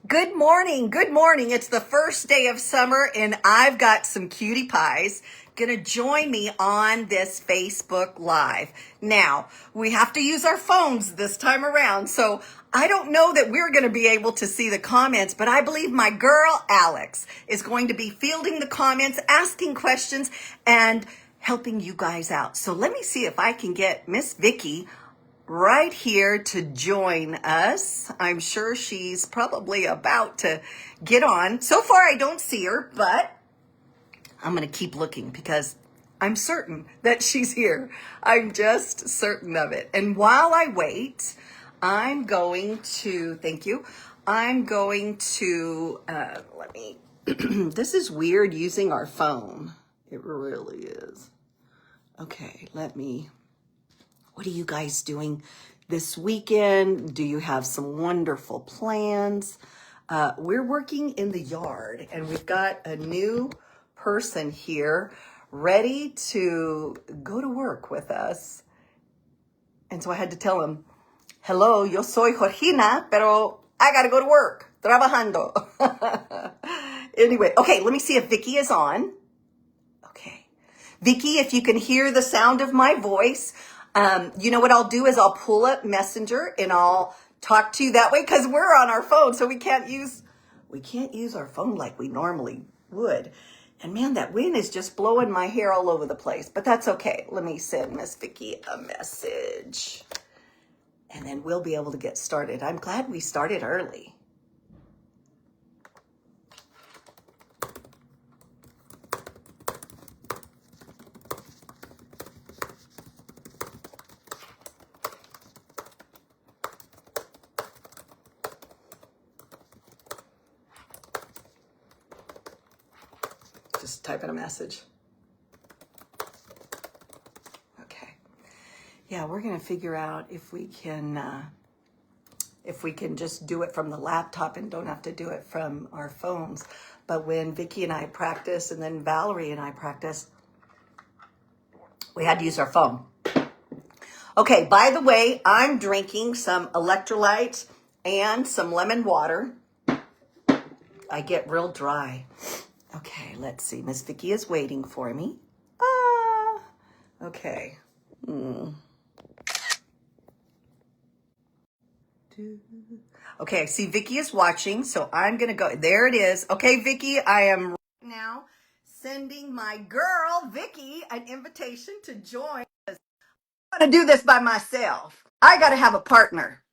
Good morning. Good morning. It's the first day of summer and I've got some cutie pies going to join me on this Facebook Live. Now, we have to use our phones this time around. So I don't know that we're going to be able to see the comments, but I believe my girl Alex is going to be fielding the comments, asking questions, and helping you guys out. So let me see if I can get Miss Vicky right here to join us. I'm sure she's probably about to get on. So far, I don't see her, but I'm going to keep looking because I'm certain that she's here. I'm just certain of it. And while I wait, I'm going to, thank you. I'm going to, this is weird using our phone. It really is. Okay, what are you guys doing this weekend? Do you have some wonderful plans? We're working in the yard and we've got a new person here ready to go to work with us. And so I had to tell him, hello, yo soy Georgina, pero I gotta go to work, trabajando. Anyway, okay, let me see if Vicky is on. Okay. Vicky, if you can hear the sound of my voice, you know what I'll do is I'll pull up Messenger and I'll talk to you that way because we're on our phone, so we can't use our phone like we normally would. And man, that wind is just blowing my hair all over the place, but that's okay. Let me send Miss Vicky a message and then we'll be able to get started. I'm glad we started early. Just type in a message. Okay. Yeah, we're going to figure out if we can just do it from the laptop and don't have to do it from our phones. But when Vicky and I practice and then Valerie and I practice, we had to use our phone. Okay, by the way, I'm drinking some electrolytes and some lemon water. I get real dry. Okay, let's see. Miss Vicky is waiting for me. Okay. Okay, I see Vicky is watching, so I'm going to go. There it is. Okay, Vicky, I am right now sending my girl, Vicky, an invitation to join. I'm going to do this by myself. I got to have a partner.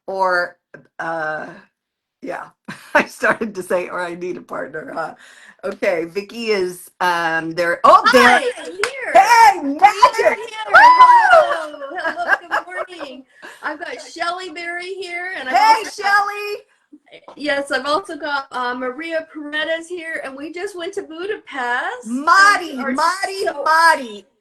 Or, yeah, I started to say, or I need a partner, huh? Okay, Vicky is there. Oh, there. Hi, I'm here. Hey, We magic. are here. Hello. Hello. Good morning. I've got Shelly Berry here, and Hey, Shelly. I've also got Maria Paredes here, and we just went to Budapest. Marty.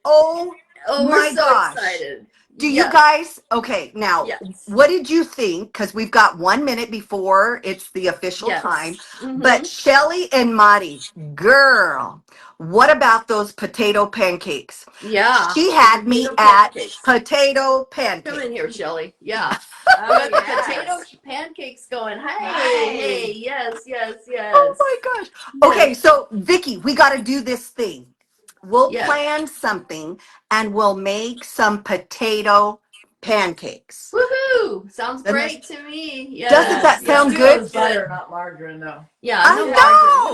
Oh We're my so gosh. excited. Do you guys, okay, now, Yes. what did you think? Because we've got 1 minute before it's the official time. But Shelly and Marty, girl, what about those potato pancakes? Yeah. She had me at potato pancakes. Come in here, Shelly. Yeah. I got the potato pancakes going. Hey, yes. Oh my gosh. Okay, so Vicky, we got to do this thing. We'll plan something and we'll make some potato pancakes. Woohoo! Sounds great to me. Yes. Doesn't that sound good? Butter, not margarine, though. Yeah, I no know.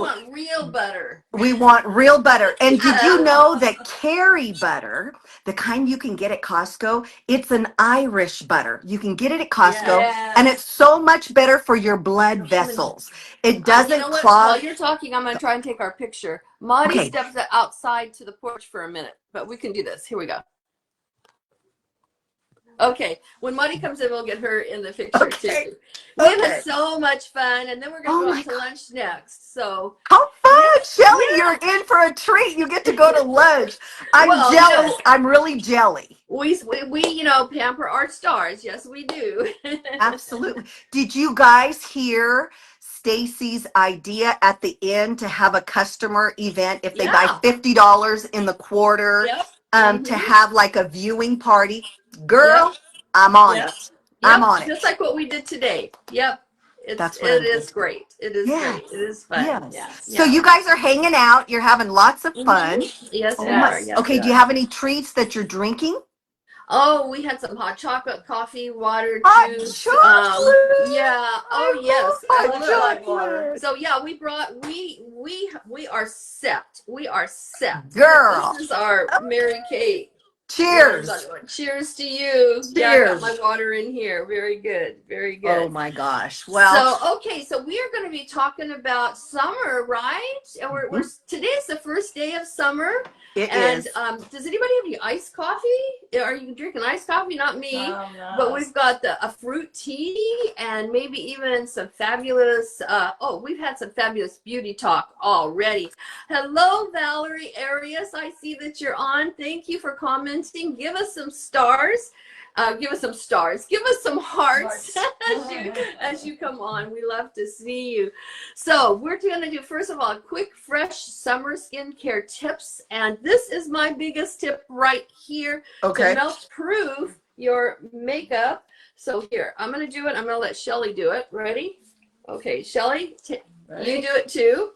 margarine. We want real butter. We want real butter. And did you know that Kerry butter, the kind you can get at Costco, it's an Irish butter. You can get it at Costco, and it's so much better for your blood vessels. It doesn't clog. While you're talking, I'm going to try and take our picture. Maudie steps outside to the porch for a minute, but we can do this. Here we go. Okay, when Maudie comes in, we'll get her in the picture too. We had so much fun, and then we're going to go out to lunch next. So how fun, Shelly! You're in for a treat. You get to go to lunch. I'm jealous. I'm really jelly. We pamper our stars. Yes, we do. Absolutely. Did you guys hear Stacy's idea at the end to have a customer event if they buy $50 in the quarter? To have like a viewing party? Girl, I'm on it. I'm on it. Just like what we did today. Yep. That's what it is great. It is great. It is fun. Yes. Yes. So you guys are hanging out. You're having lots of fun. Yes, Oh we my- are. Yes, okay, we do you are. have any treats that you're drinking? Oh, we had some hot chocolate, coffee, water, Hot juice. chocolate. Yeah. Oh, I yes. love And hot look, chocolate. so yeah, we brought we are set. We are set. Girl. This is our Mary Kate. Cheers. Cheers to you. Yeah, I got my water in here. Very good. Very good. Oh my gosh. Well, so okay, so we are going to be talking about summer, right? And we're today's the first day of summer. it And is. does anybody have any iced coffee? Are you drinking iced coffee? Not me. No. But we've got a fruit tea and maybe even some fabulous. We've had some fabulous beauty talk already. Hello, Valerie Arias. I see that you're on. Thank you for commenting. Give us some stars. Give us some stars. Give us some hearts as you come on. We love to see you. So we're going to do, first of all, quick, fresh summer skincare tips. And this is my biggest tip right here to melt proof your makeup. So here, I'm going to do it. I'm going to let Shelly do it. Ready? Okay, Shelly, you do it too.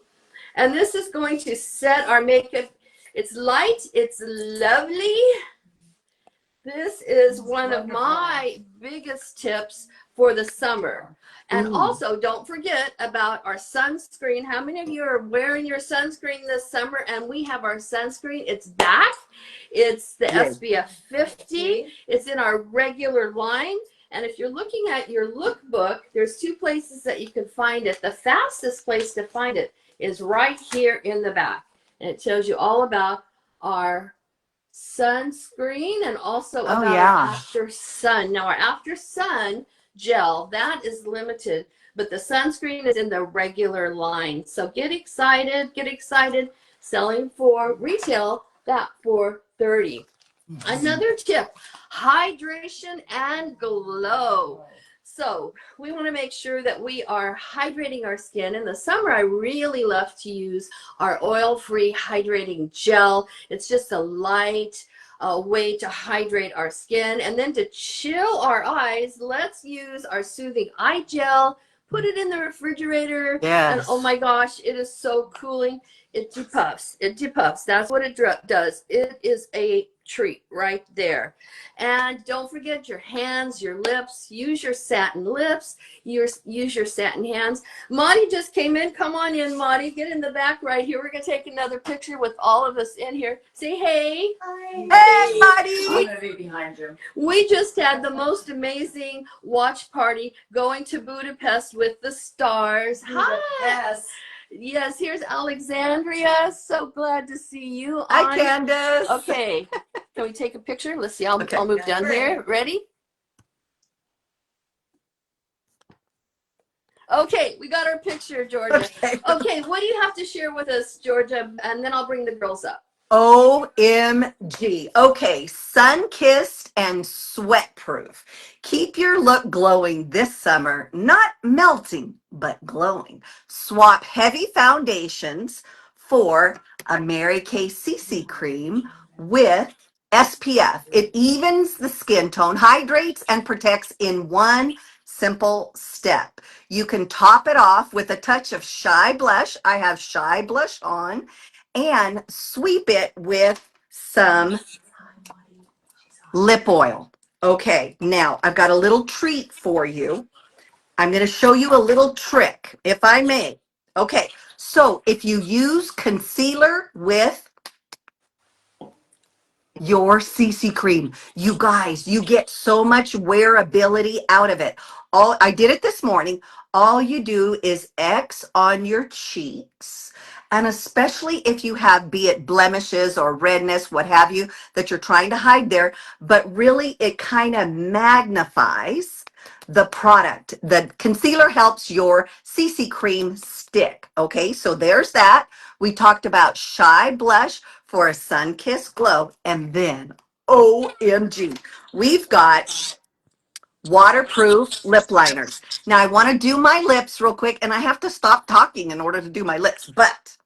And this is going to set our makeup. It's light. It's lovely. This is one of my biggest tips for the summer. And also, don't forget about our sunscreen. How many of you are wearing your sunscreen this summer? And we have our sunscreen. It's back. It's the SPF 50. It's in our regular line. And if you're looking at your lookbook, there's two places that you can find it. The fastest place to find it is right here in the back. And it tells you all about our sunscreen and also about our after sun. Now our after sun gel, that is limited, but the sunscreen is in the regular line. So get excited. Selling for retail, that for $30. Another tip, hydration and glow. So we want to make sure that we are hydrating our skin. In the summer, I really love to use our oil-free hydrating gel. It's just a light way to hydrate our skin. And then to chill our eyes, let's use our soothing eye gel. Put it in the refrigerator. And oh my gosh, it is so cooling. It depuffs. That's what it does. It is a treat right there. And don't forget your hands, your lips. Use your satin lips. Use your satin hands. Monty just came in. Come on in, Monty. Get in the back right here. We're going to take another picture with all of us in here. Say hey. Hi. Hey, Monty. I'm going to be behind you. We just had the most amazing watch party going to Budapest with the stars. Hi. Yes, here's Alexandria. So glad to see you. Hi, Candace. Okay. Can we take a picture? Let's see. I'll move down here. Ready? Okay, we got our picture, Georgia. Okay, what do you have to share with us, Georgia? And then I'll bring the girls up. OMG. Okay, sun-kissed and sweat-proof. Keep your look glowing this summer, not melting, but glowing. Swap heavy foundations for a Mary Kay CC cream with SPF. It evens the skin tone, hydrates, and protects in one simple step. You can top it off with a touch of Shy Blush. I have Shy Blush on. And sweep it with some lip oil. Okay, now I've got a little treat for you. I'm going to show you a little trick, if I may. Okay, so if you use concealer with your CC cream, you guys, you get so much wearability out of it. I did it this morning. All you do is X on your cheeks. And especially if you have, be it blemishes or redness, what have you, that you're trying to hide there, but really it kind of magnifies the product. The concealer helps your CC cream stick. Okay, so there's that. We talked about Shy Blush for a sun-kissed glow. And then, OMG, we've got waterproof lip liners. Now, I want to do my lips real quick, and I have to stop talking in order to do my lips, but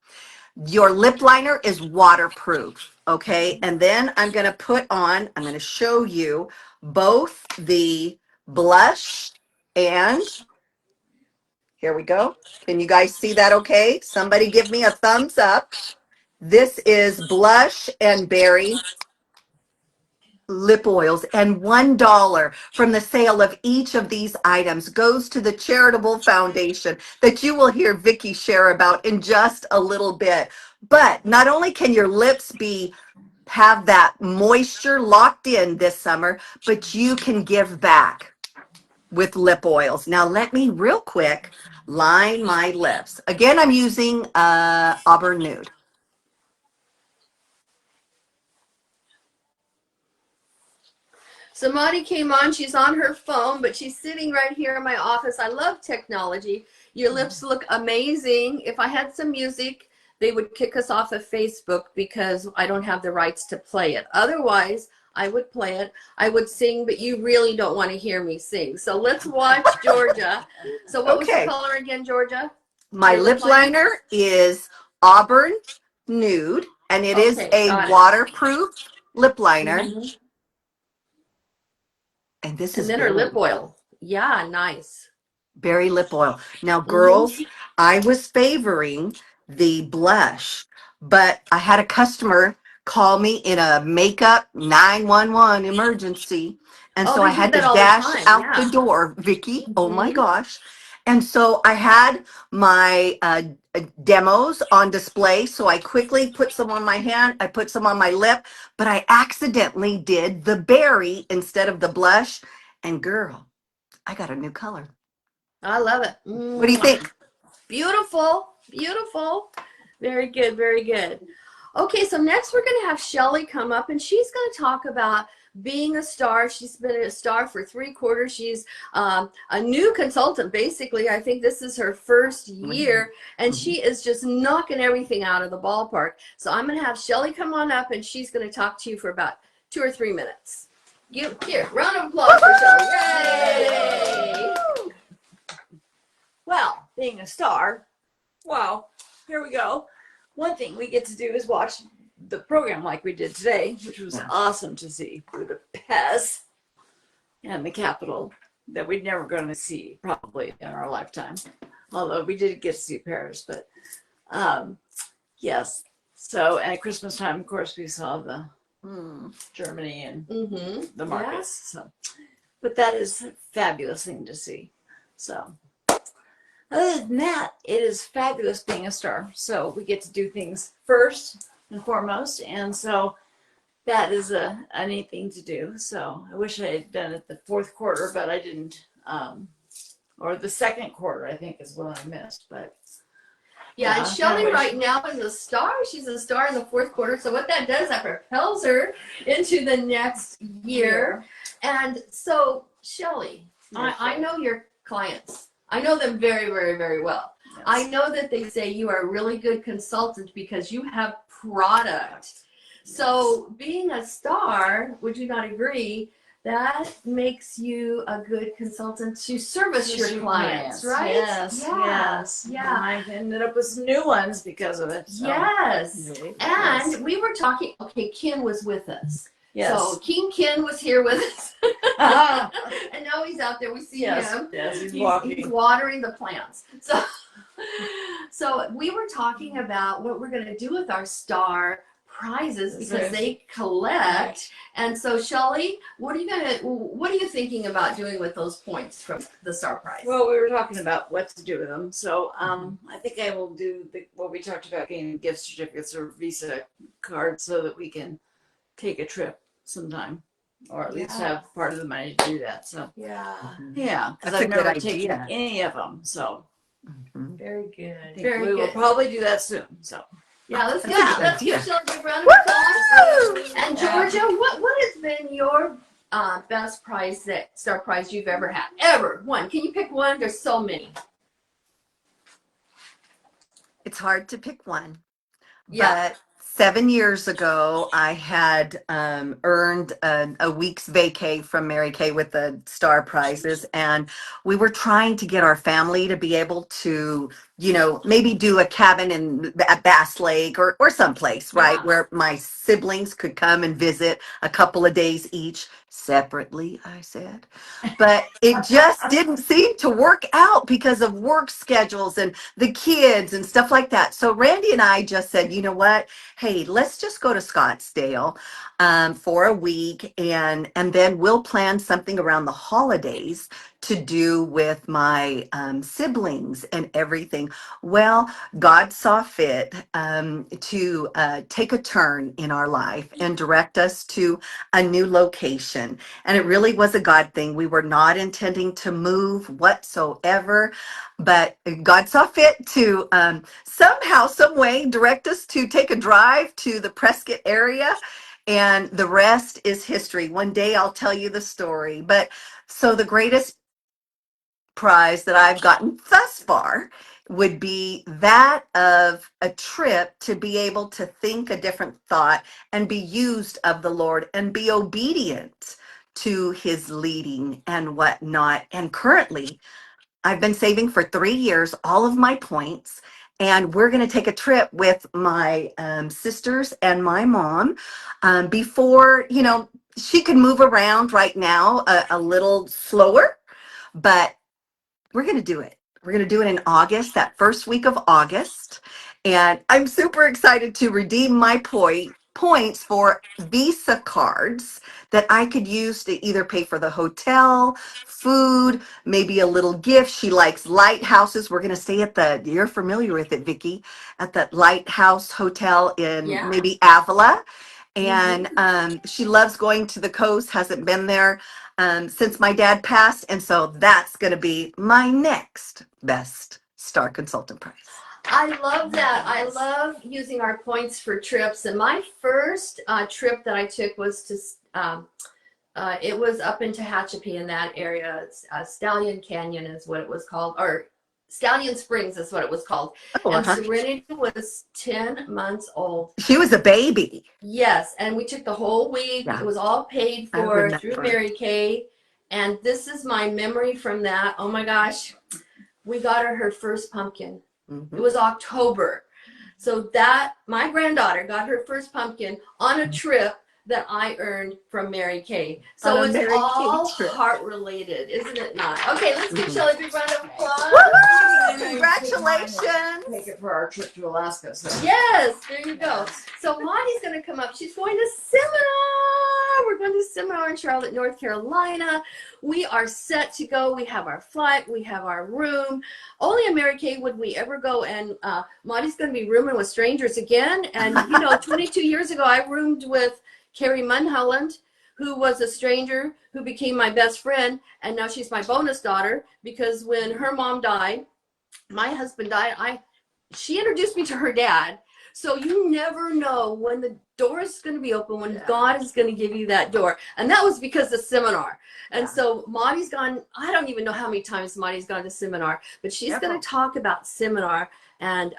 your lip liner is waterproof, okay? And then I'm going to show you both the blush, and here we go. Can you guys see that okay? Somebody give me a thumbs up. This is blush and berry lip oils, and $1 from the sale of each of these items goes to the charitable foundation that you will hear Vicky share about in just a little bit. But not only can your lips have that moisture locked in this summer, but you can give back with lip oils. Now let me real quick line my lips. Again, I'm using Auburn Nude. So Maudie came on. She's on her phone, but she's sitting right here in my office. I love technology. Your lips look amazing. If I had some music, they would kick us off of Facebook because I don't have the rights to play it. Otherwise, I would play it. I would sing, but you really don't want to hear me sing. So let's watch Georgia. So what was the color again, Georgia? My lip liner is Auburn Nude, and it is a waterproof lip liner. And this is then her lip oil. Yeah, nice. Berry lip oil. Now, girls, I was favoring the blush, but I had a customer call me in a makeup 911 emergency. And so I had to dash out the door, Vicky. Oh my gosh. And so I had my demos on display. So I quickly put some on my hand. I put some on my lip, but I accidentally did the berry instead of the blush. And girl, I got a new color. I love it. What do you think? Beautiful. Beautiful. Very good. Very good. Okay, so next we're going to have Shelly come up, and she's going to talk about being a star. She's been a star for 3/4. She's a new consultant, basically. I think this is her first year, and she is just knocking everything out of the ballpark. So I'm going to have Shelly come on up, and she's going to talk to you for about 2 or 3 minutes. Here, round of applause for Shelly. Yay! Well, being a star, wow, here we go. One thing we get to do is watch the program like we did today, which was awesome to see for the Pez and the Capitol that we're never going to see probably in our lifetime. Although we did get to see Paris, but yes. So, and at Christmas time, of course, we saw the Germany and the markets. So, but that is a fabulous thing to see. So, other than that, it is fabulous being a star. So we get to do things first and foremost, and so that is a neat thing to do. So I wish I had done it the 4th quarter, but I didn't. Or the 2nd quarter, I think, is what I missed. But yeah, and Shelly right now is a star. She's a star in the 4th quarter. So what that does, that propels her into the next year. And so, Shelly, I know your clients. I know them very, very, very well. Yes. I know that they say you are a really good consultant because you have product. Yes. So being a star, would you not agree, that makes you a good consultant to service your clients, right? Yes, yes. Yeah. And I ended up with some new ones because of it. So. Yes. And we were talking, okay, Ken was with us. Yes. So King Ken was here with us. And now he's out there. We see him. Yes, he's walking. He's watering the plants. So we were talking about what we're going to do with our star prizes because they collect. And so Shelly, what are you thinking about doing with those points from the star prize? Well, we were talking about what to do with them. So I think I will do what we talked about, getting gift certificates or Visa cards so that we can take a trip sometime, or at least have part of the money to do that. So because I've never taken any of them. So very good. We will probably do that soon. So let's give Shelly a round of applause. And Georgia, what has been your best prize, star prize you've ever had? Ever one? Can you pick one? There's so many. It's hard to pick one. But 7 years ago, I had earned a week's vacay from Mary Kay with the star prizes, and we were trying to get our family to be able to maybe do a cabin at Bass Lake or someplace, right, Yeah. where my siblings could come and visit a couple of days each separately, I said. But it just didn't seem to work out because of work schedules and the kids and stuff like that. So Randy and I just said, you know what? Hey, let's just go to Scottsdale for a week, and then we'll plan something around the holidays to do with my siblings and everything. Well, God saw fit to take a turn in our life and direct us to a new location. And it really was a God thing. We were not intending to move whatsoever, but God saw fit to somehow, some way direct us to take a drive to the Prescott area. And the rest is history. One day I'll tell you the story. But so the greatest prize that I've gotten thus far would be that of a trip to be able to think a different thought and be used of the Lord and be obedient to his leading and whatnot. And currently, I've been saving for 3 years all of my points. And we're going to take a trip with my sisters and my mom before, she can move around right now a little slower, but we're going to do it. We're going to do it in August, that first week of August. And I'm super excited to redeem my points for Visa cards that I could use to either pay for the hotel, food, maybe a little gift. She likes lighthouses. We're going to stay at you're familiar with it, Vicki, at that Lighthouse Hotel in maybe Avila. And she loves going to the coast, hasn't been there since my dad passed. And so that's going to be my next best Star Consultant prize. I love that. I love using our points for trips. And my first trip that I took was to, it was up in Tehachapi in that area. It's, Stallion Canyon is what it was called, or Stallion Springs is what it was called. Oh, and Serenity was 10 months old. She was a baby. Yes, and we took the whole week. Yeah. It was all paid for through Mary Kay. And this is my memory from that. Oh my gosh. We got her first pumpkin. Mm-hmm. It was October. So that my granddaughter got her first pumpkin on a trip that I earned from Mary Kay. So it's all heart related, isn't it not? Okay, let's give Shelly a big round of applause. Woo-hoo! Congratulations. Take it for our trip to Alaska. So. Yes, there you go. So Monty's going to come up. She's going to seminar. We're going to seminar in Charlotte, North Carolina. We are set to go. We have our flight. We have our room. Only in Mary Kay would we ever go. And Monty's going to be rooming with strangers again. And, 22 years ago, I roomed with Carrie Munholland, who was a stranger who became my best friend. And now she's my bonus daughter because when her mom died, my husband died, she introduced me to her dad. So you never know when the door is going to be open, when God is going to give you that door. And that was because of seminar. And so Monty's gone, I don't even know how many times Monty's gone to seminar, but she's going to talk about seminar and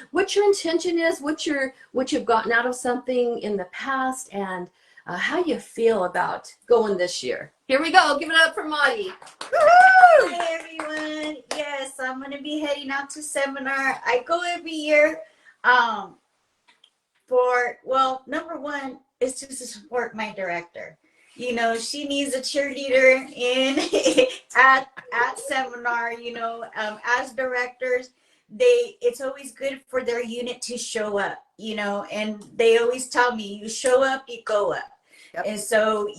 what your intention is, what you've gotten out of something in the past, and how you feel about going this year. Here we go. Give it up for Monty. Woo-hoo! Hi, everyone. Yes, I'm going to be heading out to seminar. I go every year number one is just to support my director. She needs a cheerleader at seminar, as directors. It's always good for their unit to show up, and they always tell me, you show up, you go up. Yep. And so,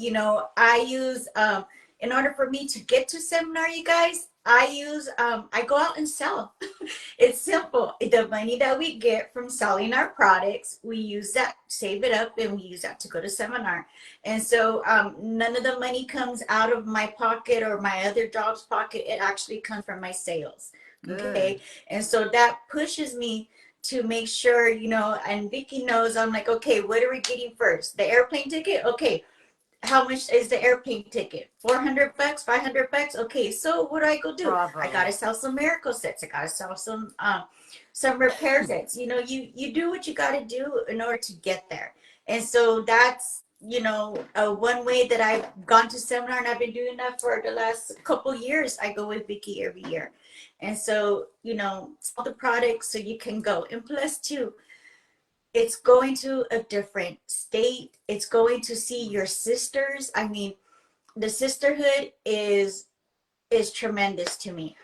I use, in order for me to get to seminar, you guys, I go out and sell. It's simple. The money that we get from selling our products, we use that, save it up, and we use that to go to seminar. And so none of the money comes out of my pocket or my other job's pocket. It actually comes from my sales. Good. Okay. And so that pushes me to make sure, and Vicki knows, I'm like, okay, what are we getting first? The airplane ticket? Okay. How much is the airplane ticket? $400, $500? Okay, so what do I go do? Bravo. I gotta sell some miracle sets. I gotta sell some repair sets. You do what you gotta do in order to get there. And so that's one way that I've gone to seminar, and I've been doing that for the last couple years. I go with Vicky every year. And so, all the products so you can go. And plus too, it's going to a different state. It's going to see your sisters. I mean, the sisterhood is tremendous to me.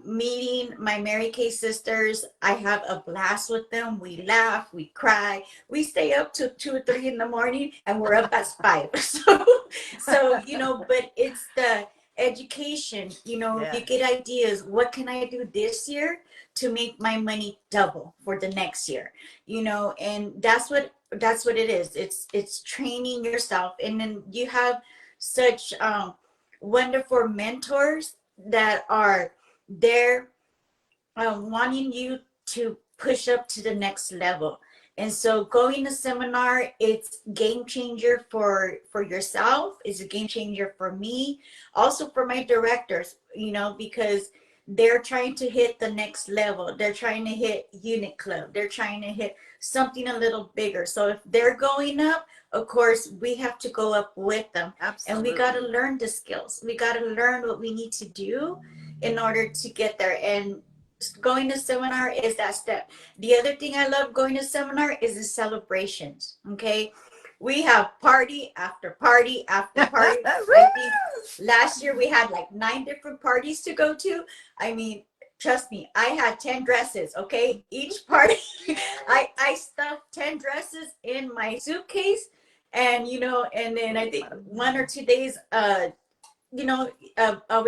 Meeting my Mary Kay sisters, I have a blast with them. We laugh, we cry, we stay up to 2 or 3 in the morning, and we're up at 5. But it's the education. Yeah. You get ideas. What can I do this year to make my money double for the next year? And that's what it is. It's training yourself, and then you have such wonderful mentors that are there wanting you to push up to the next level. And so going to seminar, it's game changer for yourself. It's a game changer for me, also for my directors, because they're trying to hit the next level. They're trying to hit Unit Club. They're trying to hit something a little bigger. So if they're going up, of course, we have to go up with them. Absolutely. And we got to learn the skills. We got to learn what we need to do in order to get there. And going to seminar is that step. The other thing I love going to seminar is the celebrations. Okay. We have party after party after party. I think last year we had like 9 different parties to go to. I mean, trust me, I had 10 dresses. Okay. Each party, I stuffed 10 dresses in my suitcase. And, and then I think 1 or 2 days, what do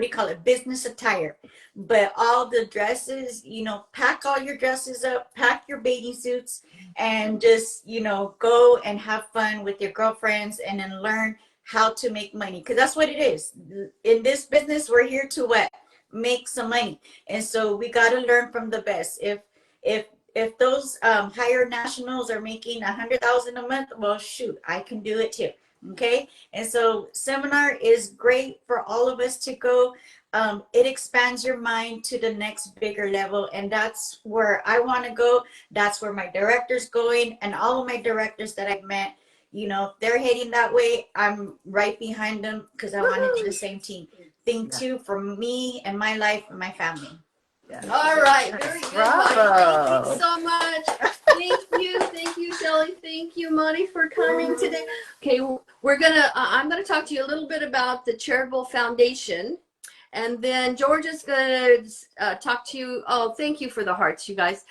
you call it? Business attire. But all the dresses, pack all your dresses up, pack your bathing suits, and just, go and have fun with your girlfriends, and then learn how to make money. Because that's what it is. In this business, we're here to what? Make some money. And so we got to learn from the best. If those higher nationals are making $100,000 a month, well, shoot, I can do it too. Okay. And so seminar is great for all of us to go. It expands your mind to the next bigger level. And that's where I want to go. That's where my director's going, and all of my directors that I've met, if they're heading that way, I'm right behind them, because I want to do the same thing too for me and my life and my family. Yeah. All right, very good, Monty. Bravo. Thank you so much. Thank you, Shelly. Thank you, Monty, for coming today. Okay, I'm gonna talk to you a little bit about the Charitable Foundation, and then Georgia's gonna talk to you. Oh, thank you for the hearts, you guys.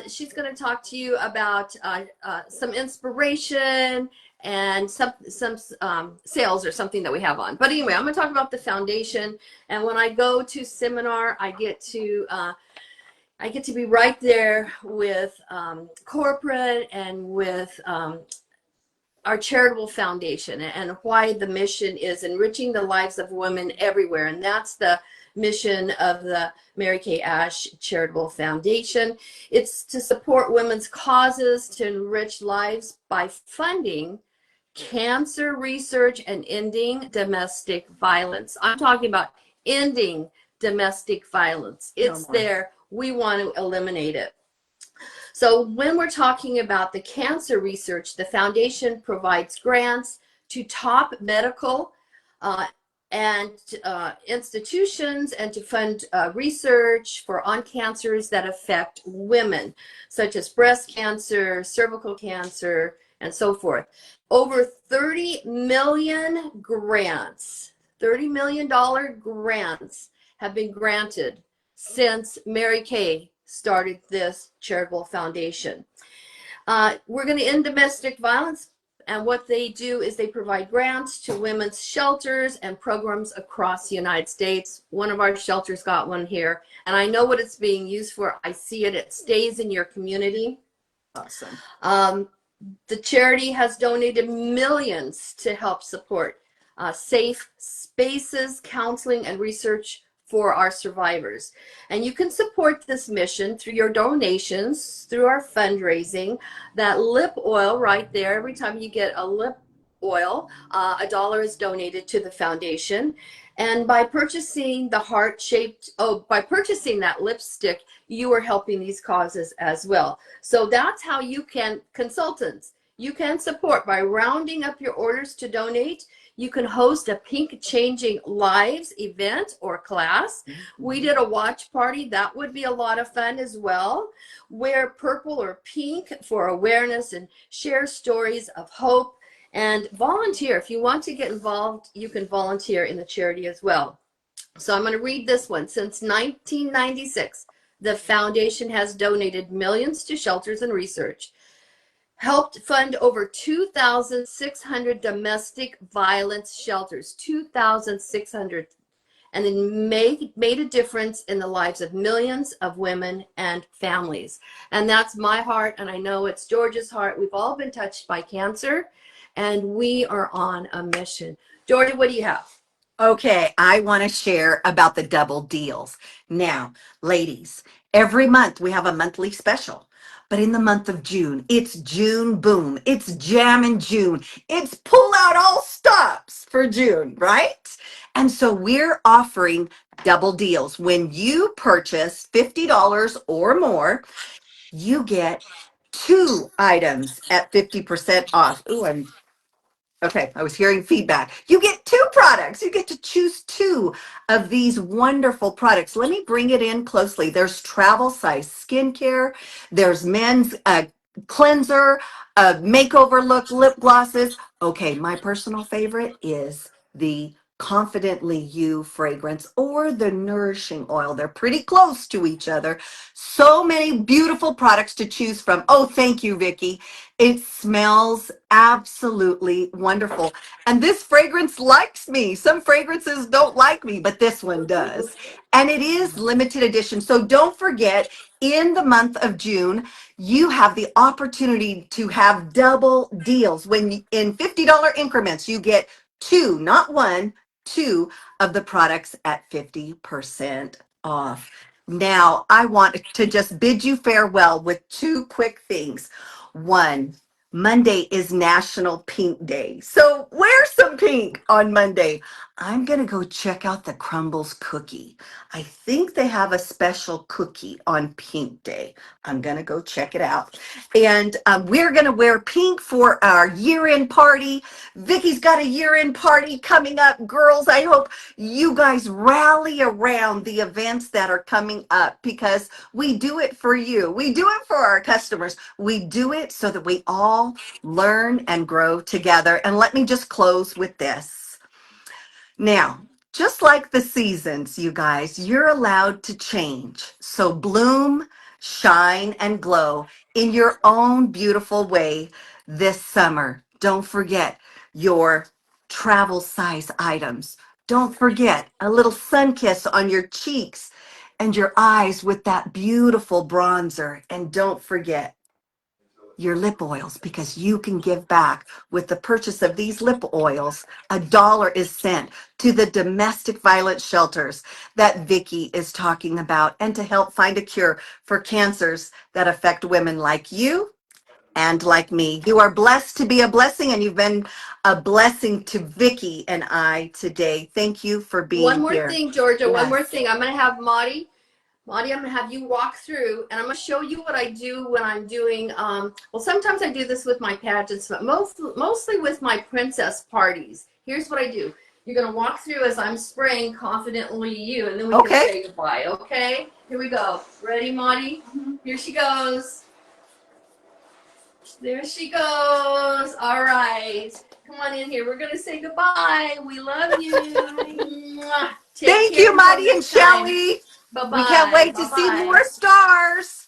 She's gonna talk to you about some inspiration and some sales or something that we have on. But anyway, I'm going to talk about the foundation. And when I go to seminar, I get to be right there with corporate and with our charitable foundation, and why the mission is enriching the lives of women everywhere. And that's the mission of the Mary Kay Ash Charitable Foundation. It's to support women's causes, to enrich lives by funding cancer research and ending domestic violence. I'm talking about ending domestic violence. It's there. We want to eliminate it. So when we're talking about the cancer research, the foundation provides grants to top medical and institutions, and to fund research on cancers that affect women, such as breast cancer, cervical cancer, and so forth. Over 30 million grants, $30 million grants have been granted since Mary Kay started this charitable foundation. We're going to end domestic violence, and what they do is they provide grants to women's shelters and programs across the United States. One of our shelters got one here, and I know what it's being used for. I see it. It stays in your community. Awesome. The charity has donated millions to help support safe spaces, counseling, and research for our survivors. And you can support this mission through your donations, through our fundraising. That lip oil right there, every time you get a lip oil, $1 is donated to the foundation. And by purchasing by purchasing that lipstick, you are helping these causes as well. So that's how you can, consultants, You can support by rounding up your orders to donate. You can host a Pink Changing Lives event or class. We did a watch party. That would be a lot of fun as well. Wear purple or pink for awareness and share stories of hope, and volunteer. If you want to get involved, you can volunteer in the charity as well. So I'm going to read this one. Since 1996, the foundation has donated millions to shelters and research, helped fund over 2,600 domestic violence shelters, 2,600, and then made a difference in the lives of millions of women and families. And that's my heart, and I know it's Georgia's heart. We've all been touched by cancer, and we are on a mission. Georgia, what do you have? Okay, I want to share about the double deals. Now, ladies, every month we have a monthly special. But in the month of June, it's June Boom. It's Jammin' June. It's pull out all stops for June, right? And so we're offering double deals. When you purchase $50 or more, you get 2 items at 50% off. Ooh, okay, I was hearing feedback. You get 2 products. You get to choose 2 of these wonderful products. Let me bring it in closely. There's travel size skincare. There's men's cleanser, makeover look lip glosses. Okay, my personal favorite is the Confidently You fragrance or the Nourishing Oil. They're pretty close to each other. So many beautiful products to choose from. Oh, thank you, Vicki. It smells absolutely wonderful. And this fragrance likes me. Some fragrances don't like me, but this one does. And it is limited edition. So don't forget, in the month of June, you have the opportunity to have double deals. In $50 increments, you get 2, not 1, 2 of the products at 50% off. Now, I want to just bid you farewell with 2 quick things. 1, Monday is National Pink Day. So wear some pink on Monday. I'm going to go check out the Crumbles cookie. I think they have a special cookie on Pink Day. I'm going to go check it out. And we're going to wear pink for our year-end party. Vicki's got a year-end party coming up. Girls, I hope you guys rally around the events that are coming up because we do it for you. We do it for our customers. We do it so that we all learn and grow together. And let me just close with this. Now, just like the seasons, you guys, you're allowed to change. So bloom, shine, and glow in your own beautiful way this summer. Don't forget your travel size items. Don't forget a little sun kiss on your cheeks and your eyes with that beautiful bronzer. And don't forget your lip oils, because you can give back with the purchase of these lip oils. $1 is sent to the domestic violence shelters that Vicki is talking about, and to help find a cure for cancers that affect women like you and like me. You are blessed to be a blessing, and you've been a blessing to Vicki and I today. Thank you for being here. One more thing, Georgia. Yes. One more thing. I'm going to have Maudie, I'm going to have you walk through, and I'm going to show you what I do when I'm doing, well, sometimes I do this with my pageants, but mostly with my princess parties. Here's what I do. You're going to walk through as I'm spraying Confidently You, and then we can say goodbye, okay? Here we go. Ready, Maudie? Here she goes. There she goes. All right. Come on in here. We're going to say goodbye. We love you. Thank you, Maudie and Shelly. Bye-bye. We can't wait to see more stars.